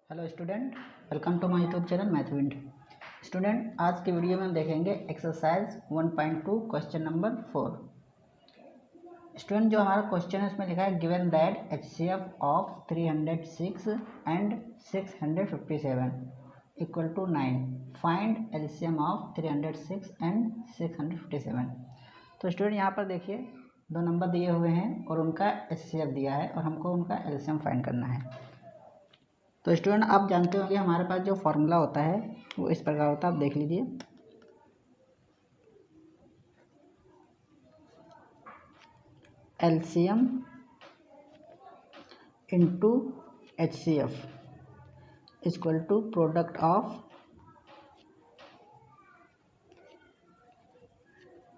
Hello student, welcome to my YouTube channel Mathwind. Student, आज के video में हम देखेंगे एक्सरसाइज 1.2 क्वेश्चन नंबर 4। स्टूडेंट, जो हमारा क्वेश्चन है उसमें लिखा है given that HCF of 306 and 657 equal to 9, find LCM of 306 and 657। तो स्टूडेंट यहाँ पर देखिए दो नंबर दिए हुए हैं और उनका एचसीएफ दिया है और हमको उनका एलसीएम फाइंड करना है। तो स्टूडेंट, आप जानते होंगे हमारे पास जो फॉर्मूला होता है वो इस प्रकार होता है, आप देख लीजिए। LCM into HCF equal to product of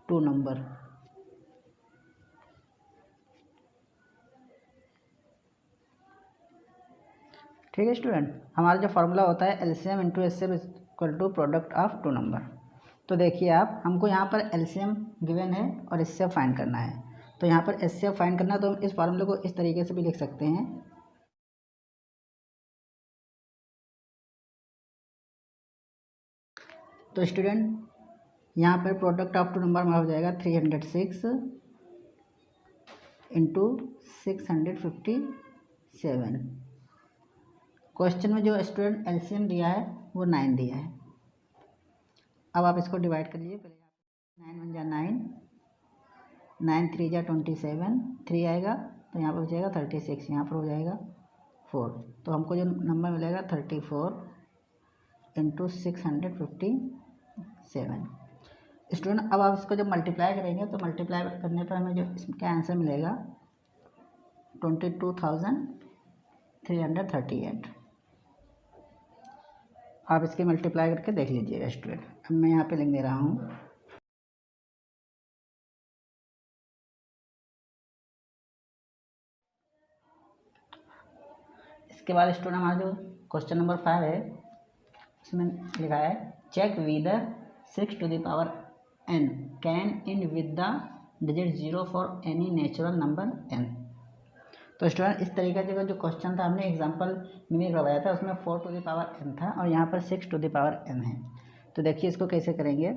two number. ठीक है स्टूडेंट, हमारा जो फॉर्मूला होता है LCM into HCF equal to product of two number. तो देखिए आप, हमको यहाँ पर एलसीएम गिवन है और एचसीएफ फाइंड करना है। तो यहाँ पर एचसीएफ फाइंड करना है तो हम इस फॉर्मूले को इस तरीके से भी लिख सकते हैं। तो स्टूडेंट, यहाँ पर प्रोडक्ट ऑफ टू नंबर में हो जाएगा 306 इंटू 657। क्वेश्चन में जो स्टूडेंट एलसीएम दिया है वो 9 दिया है। अब आप इसको डिवाइड कर लीजिए। पहले 9 1 जा 9, 9 3 जा 27, 3 आएगा तो यहाँ पर हो जाएगा 36, यहाँ पर हो जाएगा 4। तो हमको जो नंबर मिलेगा 34 इंटू 657। स्टूडेंट, अब आप इसको जब मल्टीप्लाई करेंगे तो मल्टीप्लाई करने पर हमें जो इसका आंसर मिलेगा 22,338। आप इसकी मल्टीप्लाई करके देख लीजिएगा स्टूडेंट। अब मैं यहाँ पे लिख दे रहा हूँ। इसके बाद स्टूडेंट हमारा जो क्वेश्चन नंबर 5 है उसमें लिखा है check with 6 to the power n can end with the digit 0 for any natural number n। तो स्टूडेंट, इस तरीके का जो क्वेश्चन था हमने एग्जांपल में करवाया था, उसमें 4 टू द पावर n था और यहाँ पर 6 टू द पावर n है। तो देखिए इसको कैसे करेंगे।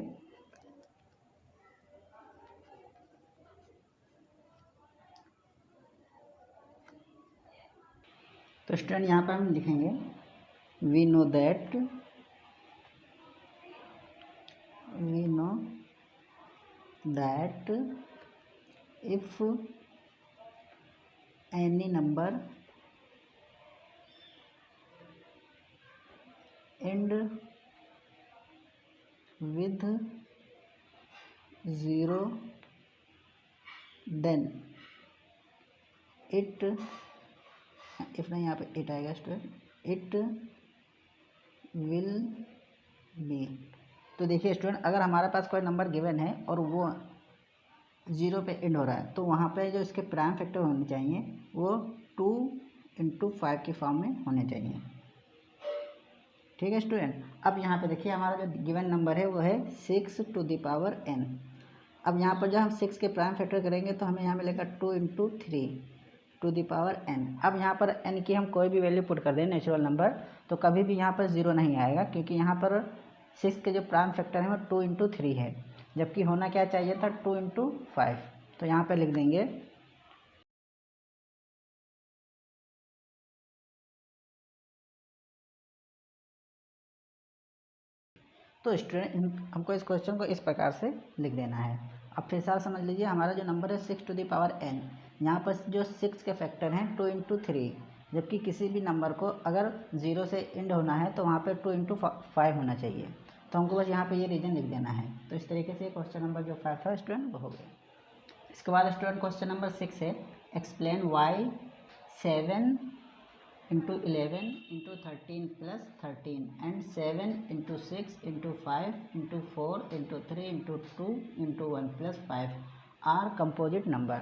तो स्टूडेंट, यहाँ पर हम लिखेंगे we know that if any number end with 0 then it, if नहीं यहाँ पे it आएगा स्टूडेंट, it will be। तो देखिए स्टूडेंट, अगर हमारे पास कोई नंबर गिवन है और वो 0 पे एंड हो रहा है तो वहाँ पे जो इसके प्राइम फैक्टर होने चाहिए वो 2 इंटू 5 की फॉर्म में होने चाहिए। ठीक है स्टूडेंट, अब यहाँ पे देखिए हमारा जो गिवन नंबर है वो है 6 टू द पावर n। अब यहाँ पर जब हम 6 के प्राइम फैक्टर करेंगे तो हमें यहाँ मिलेगा 2 into 3 to the power n। अब यहाँ पर n की हम कोई भी वैल्यू पुट कर दें नेचुरल नंबर तो कभी भी यहाँ पर 0 नहीं आएगा, क्योंकि यहाँ पर 6 के जो प्राइम फैक्टर है वो 2 इंटू 3 है, जबकि होना क्या चाहिए था 2 इंटू 5। तो यहाँ पर लिख देंगे तो स्टूडेंट, हमको इस क्वेश्चन को इस प्रकार से लिख देना है। अब फिर से आप समझ लीजिए, हमारा जो नंबर है 6 टू द पावर n, यहाँ पर जो 6 के फैक्टर हैं 2 इंटू 3, जबकि किसी भी नंबर को अगर 0 से एंड होना है तो वहाँ पे 2 इंटू 5 होना चाहिए। तो हमको बस यहाँ पे ये रीजन लिख देना है। तो इस तरीके से क्वेश्चन नंबर जो 5 था स्टूडेंट वो हो गया। इसके बाद स्टूडेंट क्वेश्चन नंबर 6 है explain why 7 into 11 into 13 plus 13 and 7 into 6 into 5 into 4 into 3 into 2 into 1 plus 5 are composite number.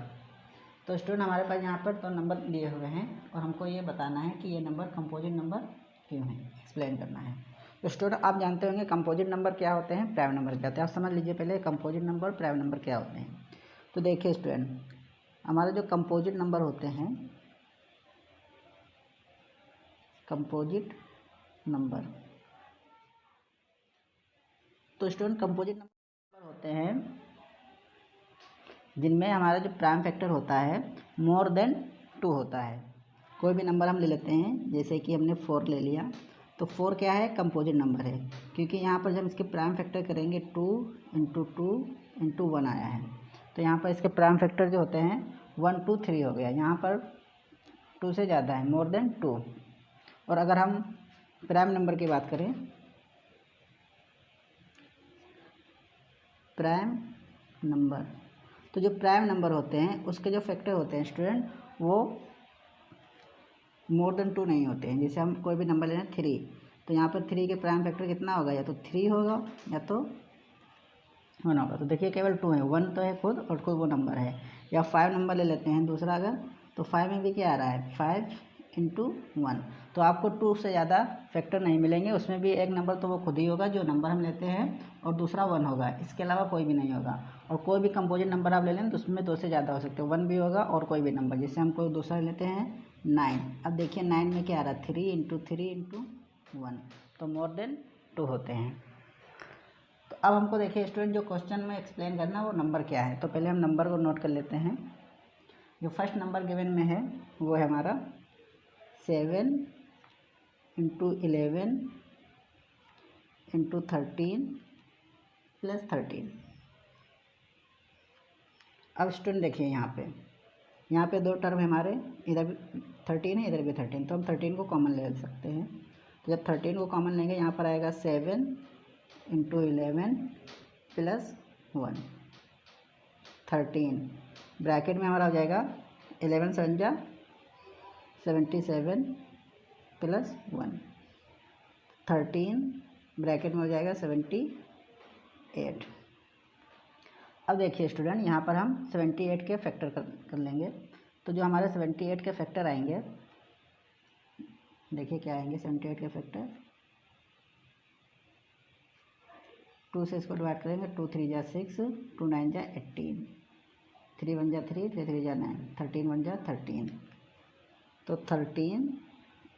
तो स्टूडेंट, हमारे पास यहाँ पर तो नंबर दिए हुए हैं और हमको ये बताना है कि ये नंबर कंपोजिट नंबर क्यों है, एक्सप्लेन करना है। तो स्टूडेंट, आप जानते होंगे कंपोजिट नंबर क्या होते हैं, प्राइम नंबर क्या होते हैं। आप समझ लीजिए पहले कंपोजिट नंबर प्राइम नंबर क्या होते हैं। तो देखिए स्टूडेंट, हमारे जो कंपोजिट नंबर होते हैं, कंपोजिट नंबर। तो स्टूडेंट कंपोजिट नंबर होते हैं जिनमें हमारा जो प्राइम फैक्टर होता है मोर देन 2 होता है। कोई भी नंबर हम ले लेते हैं, जैसे कि हमने 4 ले लिया, तो 4 क्या है, कंपोजिट नंबर है, क्योंकि यहाँ पर जब इसके प्राइम फैक्टर करेंगे 2 इंटू 2 इंटू 1 आया है, तो यहाँ पर इसके प्राइम फैक्टर जो होते हैं 1 2 3 हो गया। यहाँ पर 2 से ज़्यादा है, मोर देन 2। और अगर हम प्राइम नंबर की बात करें, प्राइम नंबर, तो जो प्राइम नंबर होते हैं उसके जो फैक्टर होते हैं स्टूडेंट वो मोर देन 2 नहीं होते हैं। जैसे हम कोई भी नंबर ले रहे हैं 3, तो यहाँ पर 3 के प्राइम फैक्टर कितना होगा, या तो 3 होगा या तो 1 होगा। तो देखिए केवल 2 है, 1 तो है खुद और खुद वो नंबर है। या 5 नंबर ले लेते हैं दूसरा अगर, तो 5 में भी क्या आ रहा है, 5 इंटू 1। तो आपको 2 से ज़्यादा फैक्टर नहीं मिलेंगे, उसमें भी एक नंबर तो वो खुद ही होगा जो नंबर हम लेते हैं, और दूसरा 1 होगा, इसके अलावा कोई भी नहीं होगा। और कोई भी कंपोजिट नंबर आप ले लें तो उसमें 2 से ज़्यादा हो सकते हैं, 1 भी होगा और कोई भी नंबर। जैसे हम कोई दूसरा लेते हैं 9, अब देखिए 9 में क्या आ रहा है, 3 इंटू 3 इंटू 1, तो मोर देन 2 होते हैं। तो अब हमको देखिए स्टूडेंट जो क्वेश्चन में एक्सप्लेन करना है वो नंबर क्या है। तो पहले हम नंबर को नोट कर लेते हैं। जो फर्स्ट नंबर गिवन में है वो है हमारा 7 इंटू 11 इंटू 13 प्लस 13। अब स्टूडेंट देखिए यहाँ पे 2 टर्म हमारे, इधर भी 13 है इधर भी 13, तो हम 13 को कॉमन ले सकते हैं। तो जब 13 को कॉमन लेंगे यहाँ पर आएगा 7 इंटू 11 प्लस 1 13, ब्रैकेट में हमारा हो जाएगा 11 7 जा 77 प्लस 1 13, ब्रैकेट में हो जाएगा 78। अब देखिए स्टूडेंट यहाँ पर हम 78 के फैक्टर कर लेंगे। तो जो हमारे 78 के फैक्टर आएंगे, देखिए क्या आएंगे 78 के फैक्टर, 2 से इसको डिवाइड करेंगे, 2 3 जा 6, 2 9 जा 18, 3 1 जा 3, 3 3 जा 9, 13 1 जा 13। तो 13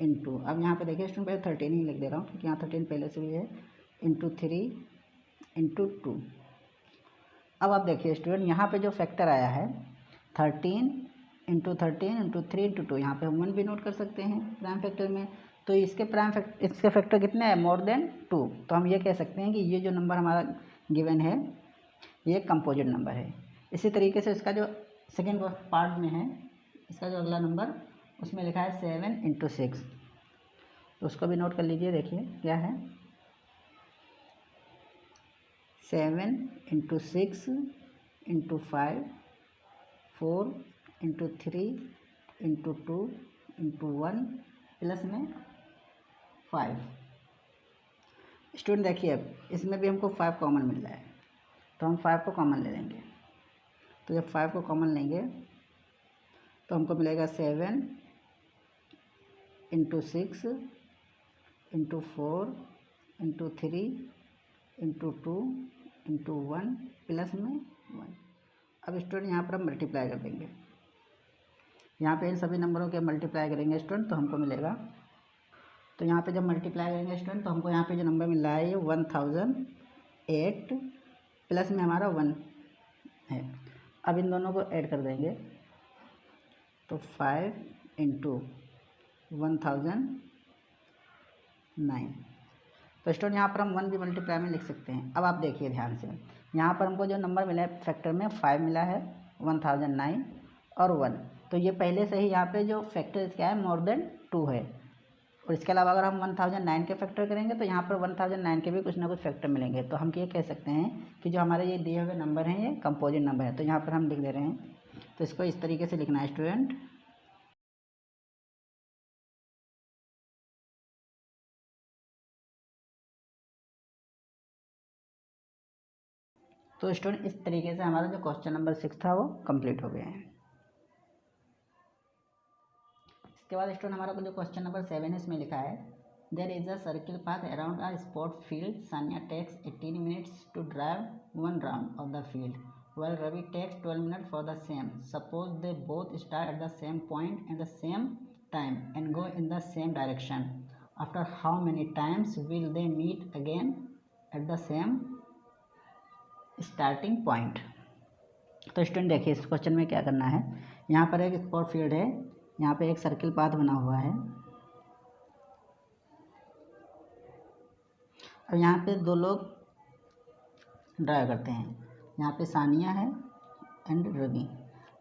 इंटू, अब यहाँ पे देखिए स्टूडेंट पहले 13 ही लिख दे रहा हूँ क्योंकि यहाँ 13 पहले से भी है, इंटू 3 इंटू 2। अब आप देखिए स्टूडेंट यहाँ पे जो फैक्टर आया है 13 इंटू 13 इंटू 3 इंटू 2, यहाँ पे हम 1 भी नोट कर सकते हैं प्राइम फैक्टर में। तो इसके इसके फैक्टर कितने हैं, मोर देन 2। तो हम ये कह सकते हैं कि ये जो नंबर हमारा गिवन है ये कंपोजिट नंबर है। इसी तरीके से इसका जो सेकेंड पार्ट में है, इसका जो अगला नंबर उसमें लिखा है 7 इंटू 6, तो उसको भी नोट कर लीजिए। देखिए क्या है, 7 into 6 into 5, 4 into 3 into 2 into 1 plus में 5। स्टूडेंट देखिए अब इसमें भी हमको 5 कॉमन मिल रहा है, तो हम 5 को कॉमन ले लेंगे। तो जब 5 को कॉमन लेंगे तो हमको मिलेगा 7 into 6 into 4 into 3 into 2 into 1 plus में 1। अब स्टूडेंट यहाँ पर हम मल्टीप्लाई कर देंगे, यहाँ पे इन सभी नंबरों के मल्टीप्लाई करेंगे स्टूडेंट तो हमको मिलेगा। तो यहाँ पे जब मल्टीप्लाई करेंगे स्टूडेंट तो हमको यहाँ पे जो नंबर मिल रहा है ये 1008 प्लस में हमारा 1 है। अब इन दोनों को ऐड कर देंगे, तो 5 इंटू 1009। तो स्टूडेंट यहाँ पर हम 1 भी मल्टीप्लाई में लिख सकते हैं। अब आप देखिए ध्यान से, यहाँ पर हमको जो नंबर मिला है फैक्टर में 5 मिला है, 1009 और 1, तो ये पहले से ही यहाँ पे जो फैक्टर क्या है मोर देन 2 है। और इसके अलावा अगर हम 1009 के फैक्टर करेंगे तो यहाँ पर 1009 के भी कुछ ना कुछ फैक्टर मिलेंगे। तो हम ये कह सकते हैं कि जो हमारे ये दिए हुए नंबर हैं ये कंपोजिट नंबर है। तो यहाँ पर हम लिख दे रहे हैं, तो इसको इस तरीके से लिखना है स्टूडेंट। तो स्टूडेंट इस तरीके से हमारा जो क्वेश्चन नंबर 6 था वो कंप्लीट हो गया है। इसके बाद स्टूडेंट हमारा जो क्वेश्चन नंबर 7 है इसमें लिखा है, there is a circle path around a sport field, Sania takes 18 minutes to drive 1 round of the field, while Ravi takes 12 minutes for the same. Suppose they both start at the same point at the same time and go in the same direction. After how many times will they meet again at the same starting point. तो student देखिए इस question में क्या करना है, यहाँ पर एक स्पोर्ट फील्ड है, यहाँ पे एक सर्किल पाथ बना हुआ है, और यहाँ पे दो लोग ड्राइव करते हैं, यहाँ पे सानिया है एंड रवि।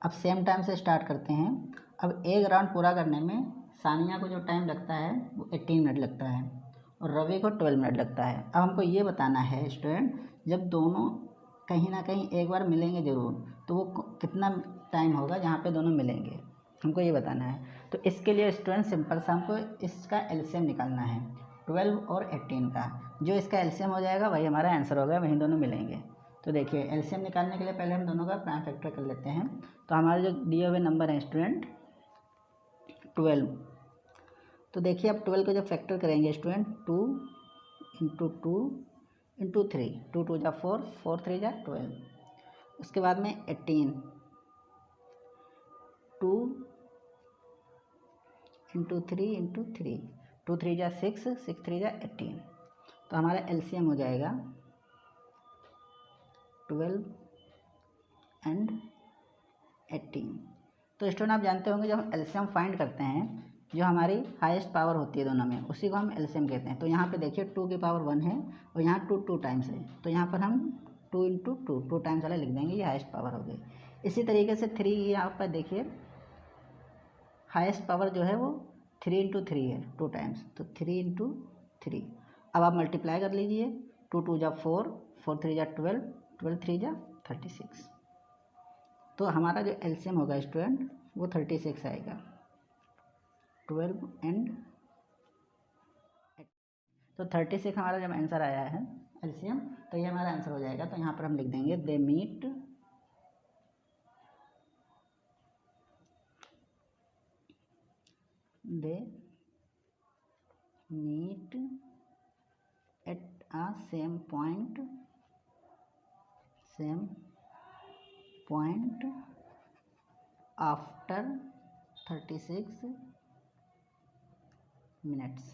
अब सेम टाइम से स्टार्ट करते हैं। अब एक राउंड पूरा करने में सानिया को जो टाइम लगता है वो 18 मिनट लगता है और रवि को 12 मिनट लगता है। अब हमको ये बताना है स्टूडेंट, जब दोनों कहीं ना कहीं एक बार मिलेंगे ज़रूर, तो वो कितना टाइम होगा जहाँ पे दोनों मिलेंगे, हमको ये बताना है। तो इसके लिए स्टूडेंट सिंपल सा हमको इसका एलसीएम निकालना है 12 और 18 का। जो इसका एलसीएम हो जाएगा वही हमारा आंसर होगा, वहीं दोनों मिलेंगे। तो देखिए एलसीएम निकालने के लिए पहले हम दोनों का प्राइम फैक्टर कर लेते हैं। तो हमारे जो दिए हुए नंबर हैं स्टूडेंट 12, तो देखिए अब 12 को जब फैक्टर करेंगे स्टूडेंट 2 इंटू 2 इंटू 3, 2 2 जा 4, 4 3 जा 12। उसके बाद में 18, 2 इंटू 3 इंटू 3, 2 3 जा 6, 6 3 जा 18। तो हमारा एलसीएम हो जाएगा 12 एंड 18। तो स्टूडेंट आप जानते होंगे जब हम एलसीएम फाइंड करते हैं, जो हमारी हाईएस्ट पावर होती है दोनों में, उसी को हम एलसीएम कहते हैं। तो यहाँ पे देखिए 2 की पावर 1 है और यहाँ 2 2 टाइम्स है, तो यहाँ पर हम 2 इंटू 2 2 टाइम्स वाला लिख देंगे, ये हाईएस्ट पावर हो गई। इसी तरीके से 3 यहाँ पर देखिए हाईएस्ट पावर जो है वो 3 इंटू 3 है 2 टाइम्स, तो 3 इंटू 3। अब आप मल्टीप्लाई कर लीजिए, 2 2 जा 4, 4 3 जा 12, 12 3 जा 36। तो हमारा जो एलसीएम होगा स्टूडेंट वो 36 आएगा, 12 एंड। तो 36 हमारा जब आंसर आया है एलसीएम, तो ये हमारा आंसर हो जाएगा। तो यहाँ पर हम लिख देंगे they meet at a same point after 36 minutes.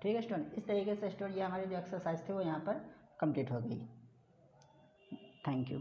ठीक है स्टूडेंट, इस तरीके से स्टूडेंट ये हमारी जो एक्सरसाइज थी वो यहाँ पर कंप्लीट हो गई। Thank you.